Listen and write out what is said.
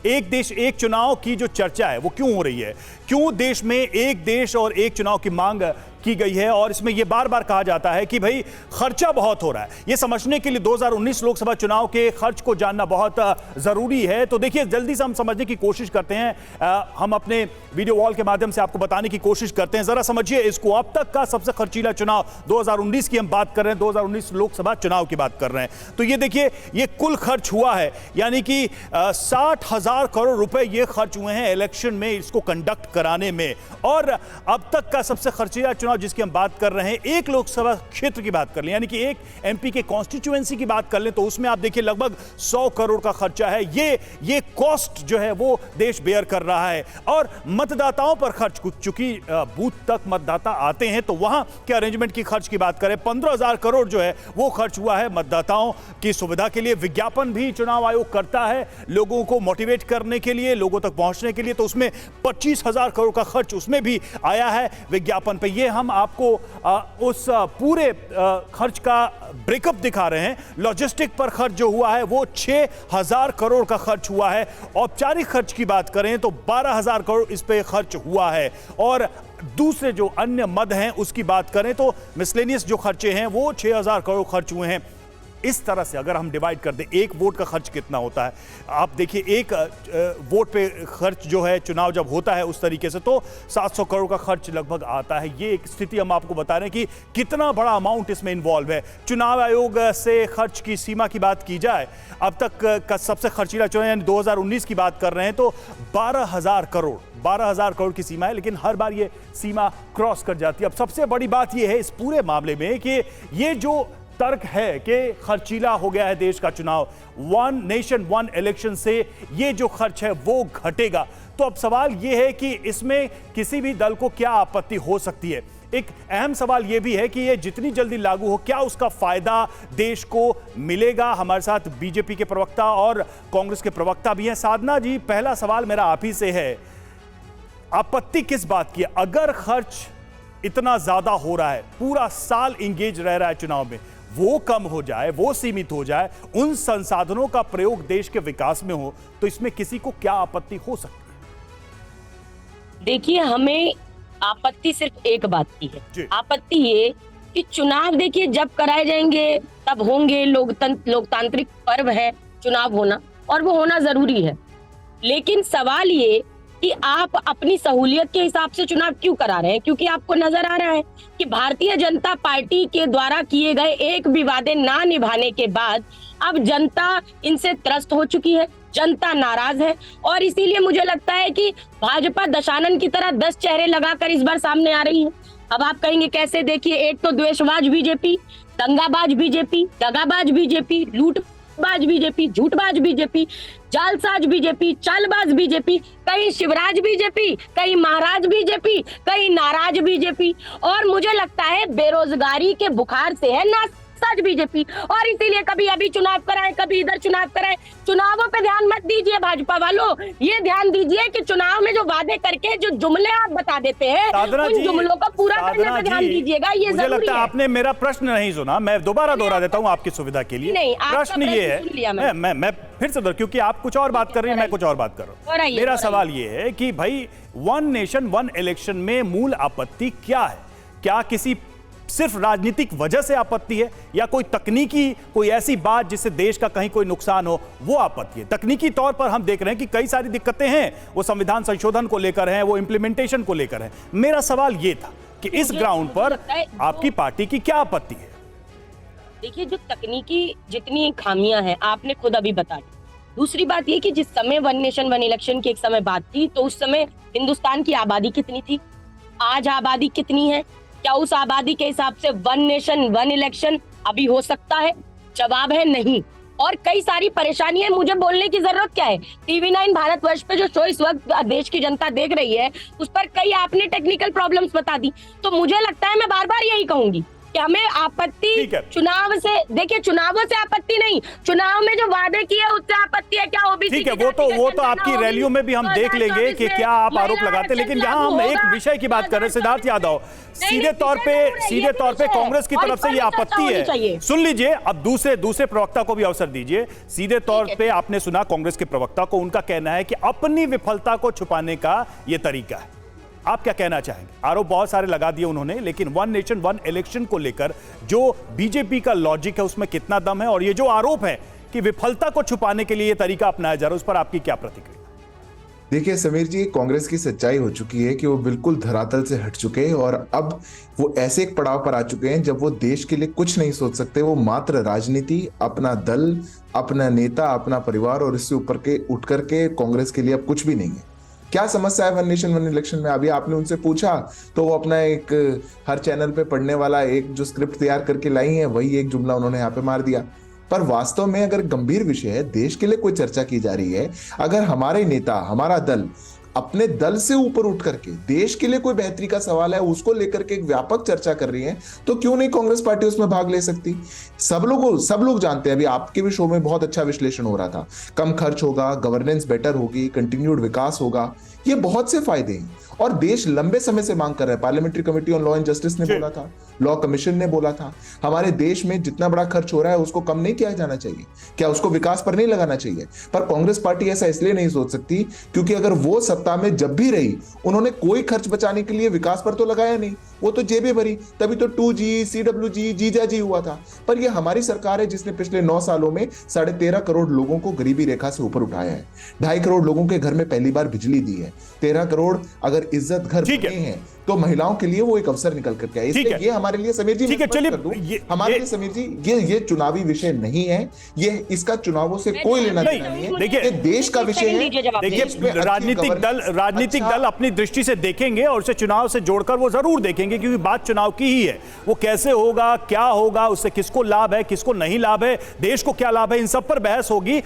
एक देश एक चुनाव की जो चर्चा है वो क्यों हो रही है, क्यों देश में एक देश और एक चुनाव की मांग की गई है, और इसमें यह बार बार कहा जाता है कि भाई खर्चा बहुत हो रहा है। यह समझने के लिए 2019 लोकसभा चुनाव के खर्च को जानना बहुत जरूरी है। तो देखिए, जल्दी से हम समझने की कोशिश करते हैं, हम अपने वीडियो वॉल के माध्यम से आपको बताने की कोशिश करते हैं। जरा समझिए इसको, अब तक का सबसे खर्चीला चुनाव 2019 की हम बात कर रहे हैं, 2019 लोकसभा चुनाव की बात कर रहे हैं। तो ये देखिए, ये कुल खर्च हुआ है, यानी कि 60,000 करोड़ रुपए ये खर्च हुए हैं इलेक्शन में इसको कंडक्ट कराने में। और अब तक का सबसे खर्चीला चुनाव जिसकी हम बात कर रहे हैं, एक लोकसभा क्षेत्र की बात कर लें, यानी कि एक एमपी के कॉन्स्टिट्यूएंसी की बात कर लें, तो उसमें आप देखिए लगभग 100 करोड़ का खर्चा है। ये कॉस्ट जो है वो देश बेयर कर रहा है। और मतदाताओं पर खर्च, कुछ चूंकि बूथ तक मतदाता आते हैं तो वहां के अरेंजमेंट की खर्च की बात करें, 15,000 करोड़ जो है वो खर्च हुआ है मतदाताओं की सुविधा के लिए। विज्ञापन भी चुनाव आयोग करता है लोगों को मोटिवेट करने के लिए, लोगों तक पहुंचने के लिए, तो उसमें 25,000 करोड़ का खर्च उसमें भी आया है विज्ञापन पे। ये हम आपको उस पूरे खर्च का ब्रेकअप दिखा रहे हैं। लॉजिस्टिक पर खर्च जो हुआ है वो 6,000 करोड़ का खर्च हुआ है। औपचारिक खर्च की बात करें तो 12,000 करोड़ इस पे खर्च हुआ है। और दूसरे जो अन्य मद हैं उसकी बात करें तो मिसलेनियस जो खर्चे हैं वो 6,000 करोड़ खर्च हुए हैं। इस तरह से अगर हम डिवाइड कर दें, एक वोट का खर्च कितना होता है, आप देखिए, एक वोट पे खर्च जो है चुनाव जब होता है उस तरीके से तो 700 करोड़ का खर्च लगभग आता है। ये एक स्थिति हम आपको बता रहे हैं कि कितना बड़ा अमाउंट इसमें इन्वॉल्व है। चुनाव आयोग से खर्च की सीमा की बात की जाए, अब तक का सबसे खर्चीला चुनाव यानी 2019 की बात कर रहे हैं तो 12,000 करोड़ की सीमा है, लेकिन हर बार ये सीमा क्रॉस कर जाती है। अब सबसे बड़ी बात यह है इस पूरे मामले में कि ये जो तर्क है कि खर्चीला हो गया है देश का चुनाव, वन नेशन वन इलेक्शन से ये जो खर्च है वो घटेगा। तो अब सवाल ये है कि इसमें किसी भी दल को क्या आपत्ति हो सकती है। एक अहम सवाल यह भी है कि ये जितनी जल्दी लागू हो, क्या उसका फायदा देश को मिलेगा। हमारे साथ बीजेपी के प्रवक्ता और कांग्रेस के प्रवक्ता भी हैं। साधना जी, पहला सवाल मेरा आप ही से है, आपत्ति किस बात की है? अगर खर्च इतना ज्यादा हो रहा है, पूरा साल इंगेज रह रहा है चुनाव में, वो कम हो जाए, वो सीमित हो जाए, उन संसाधनों का प्रयोग देश के विकास में हो, तो इसमें किसी को क्या आपत्ति हो सकती है? देखिए, हमें आपत्ति सिर्फ एक बात की है। आपत्ति ये कि चुनाव देखिए जब कराए जाएंगे तब होंगे, लोकतांत्रिक पर्व है चुनाव होना, और वो होना जरूरी है। लेकिन सवाल ये कि आप अपनी सहूलियत के हिसाब से चुनाव क्यों करा रहे हैं? क्योंकि आपको नजर आ रहा है कि भारतीय जनता पार्टी के द्वारा किए गए एक भी वादे ना निभाने के बाद अब जनता इनसे त्रस्त हो चुकी है, जनता नाराज है। और इसीलिए मुझे लगता है कि भाजपा दशानन की तरह 10 चेहरे लगाकर इस बार सामने आ रही है। अब आप कहेंगे कैसे? देखिए, एक तो द्वेषबाज बीजेपी, दंगाबाज बीजेपी, दगाबाज बीजेपी, लूटबाज बीजेपी, झूठबाज बीजेपी, जालसाज बीजेपी, चालबाज बीजेपी, कहीं शिवराज बीजेपी, कहीं महाराज बीजेपी, कहीं नाराज बीजेपी, और मुझे लगता है बेरोजगारी के बुखार से है नासाज बीजेपी। और इसीलिए कभी अभी चुनाव कराएं, कभी इधर चुनाव कराएं। चुनावों पे ध्यान मत दीजिए भाजपा वालों, ये ध्यान दीजिए कि चुनाव में जो वादे करके जो जुमले आप बता देते हैं उन जुमलों को पूरा करने पे ध्यान दीजिएगा। ये मुझे जरूरी लगता है है। आपने मेरा प्रश्न नहीं सुना, मैं दोबारा दोहरा देता हूं आपकी सुविधा के लिए। नहीं, प्रश्न ये है, मैं फिर से क्योंकि आप कुछ और बात कर रही हैं, मैं कुछ और बात कर रहा हूं। मेरा सवाल ये है कि भाई वन नेशन वन इलेक्शन में मूल आपत्ति क्या है? क्या किसी सिर्फ राजनीतिक वजह से आपत्ति है, या कोई तकनीकी कोई ऐसी बात जिससे देश का कहीं कोई नुकसान हो, वो आपत्ति है? तकनीकी तौर पर हम देख रहे हैं कि कई सारी दिक्कतें हैं, वो संविधान संशोधन को लेकर हैं, वो इंप्लीमेंटेशन को लेकर है। मेरा सवाल ये था कि इस ग्राउंड पर आपकी पार्टी की क्या आपत्ति है? देखिए, जो तकनीकी जितनी खामियां हैं आपने खुद अभी बता दी। दूसरी बात ये कि जिस समय वन नेशन वन इलेक्शन की एक समय बात थी, तो उस समय हिंदुस्तान की आबादी कितनी थी, आज आबादी कितनी है? क्या उस आबादी के हिसाब से वन नेशन वन इलेक्शन अभी हो सकता है? जवाब है नहीं। और कई सारी परेशानियां, मुझे बोलने की जरूरत क्या है? टीवी 9 भारतवर्ष पे जो शो इस वक्त देश की जनता देख रही है, उस पर कई आपने टेक्निकल प्रॉब्लम्स बता दी। तो मुझे लगता है, मैं बार बार यही कहूंगी कि हमें ठीक आपत्ति है। चुनाव से, देखिए चुनावों से आपत्ति नहीं, चुनाव में जो वादे किए उससे आपत्ति है। क्या ओबीसी ठीक है, वो तो आपकी रैलियों में भी हम देख लेंगे कि क्या आप आरोप लगाते हैं, लेकिन यहाँ हम एक विषय की बात कर रहे हैं। सिद्धार्थ यादव, सीधे तौर पे कांग्रेस की तरफ से ये आपत्ति है। सुन लीजिए, अब दूसरे प्रवक्ता को भी अवसर दीजिए। सीधे तौर पे आपने सुना कांग्रेस के प्रवक्ता को, उनका कहना है कि अपनी विफलता को छुपाने का ये तरीका है। आप क्या कहना चाहेंगे? आरोप बहुत सारे लगा दिए उन्होंने, लेकिन वन नेशन वन इलेक्शन को लेकर जो बीजेपी का लॉजिक है उसमें कितना दम है, और ये जो आरोप है कि विफलता को छुपाने के लिए ये तरीका अपनाया जा रहा है, उस पर आपकी क्या प्रतिक्रिया? देखिए समीर जी, कांग्रेस की सच्चाई हो चुकी है कि वो बिल्कुल धरातल से हट चुके हैं और अब वो ऐसे एक पड़ाव पर आ चुके हैं जब वो देश के लिए कुछ नहीं सोच सकते। वो मात्र राजनीति, अपना दल, अपना नेता, अपना परिवार और इससे ऊपर के उठ करके कांग्रेस के लिए अब कुछ भी नहीं है। क्या समस्या है वन नेशन वन इलेक्शन में? अभी आपने उनसे पूछा तो वो अपना एक हर चैनल पे पढ़ने वाला एक जो स्क्रिप्ट तैयार करके लाई है, वही एक जुमला उन्होंने यहाँ पे मार दिया। पर वास्तव में अगर गंभीर विषय है, देश के लिए कोई चर्चा की जा रही है, अगर हमारे नेता, हमारा दल अपने दल से ऊपर उठ करके देश के लिए कोई बेहतरी का सवाल है उसको लेकर के एक व्यापक चर्चा कर रही है, तो क्यों नहीं कांग्रेस पार्टी उसमें भाग ले सकती? सब लोग जानते हैं, अभी आपके भी शो में बहुत अच्छा विश्लेषण हो रहा था, कम खर्च होगा, गवर्नेंस बेटर होगी, कंटिन्यूड विकास होगा, ये बहुत से फायदे हैं और देश लंबे समय से मांग कर रहा है। Parliamentary committee on law and justice ने बोला था, लॉ कमीशन ने बोला था, हमारे देश में जितना बड़ा खर्च हो रहा है उसको कम नहीं किया जाना चाहिए, क्या उसको विकास पर नहीं लगाना चाहिए? पर कांग्रेस पार्टी ऐसा इसलिए नहीं सोच सकती क्योंकि अगर वो सत्ता में जब भी रही उन्होंने कोई खर्च बचाने के लिए विकास पर तो लगाया नहीं, वो तो जेबें भरी, तभी तो 2G, CWG, जीजाजी हुआ था। पर ये हमारी सरकार है जिसने पिछले 9 सालों में 13.5 करोड़ लोगों को गरीबी रेखा से ऊपर उठाया है, 2.5 करोड़ लोगों के घर में पहली बार बिजली दी है, 13 करोड़ अगर इज्जत घर बने हैं तो महिलाओं के लिए वो एक अवसर निकल करके आया। इसलिए ये हमारे लिए समीर जी, हमारे लिए समीर जी ये चुनावी विषय नहीं है, ये इसका चुनावों से कोई लेना देना नहीं है। देखिए देश का विषय है। देखिए राजनीतिक दल अपनी दृष्टि से देखेंगे और उसे चुनाव से जोड़कर वो जरूर देखेंगे, क्योंकि बात चुनाव की ही है। वो कैसे होगा, क्या होगा, उससे किसको लाभ है, किसको नहीं लाभ है, देश को क्या लाभ है, इन सब पर बहस होगी।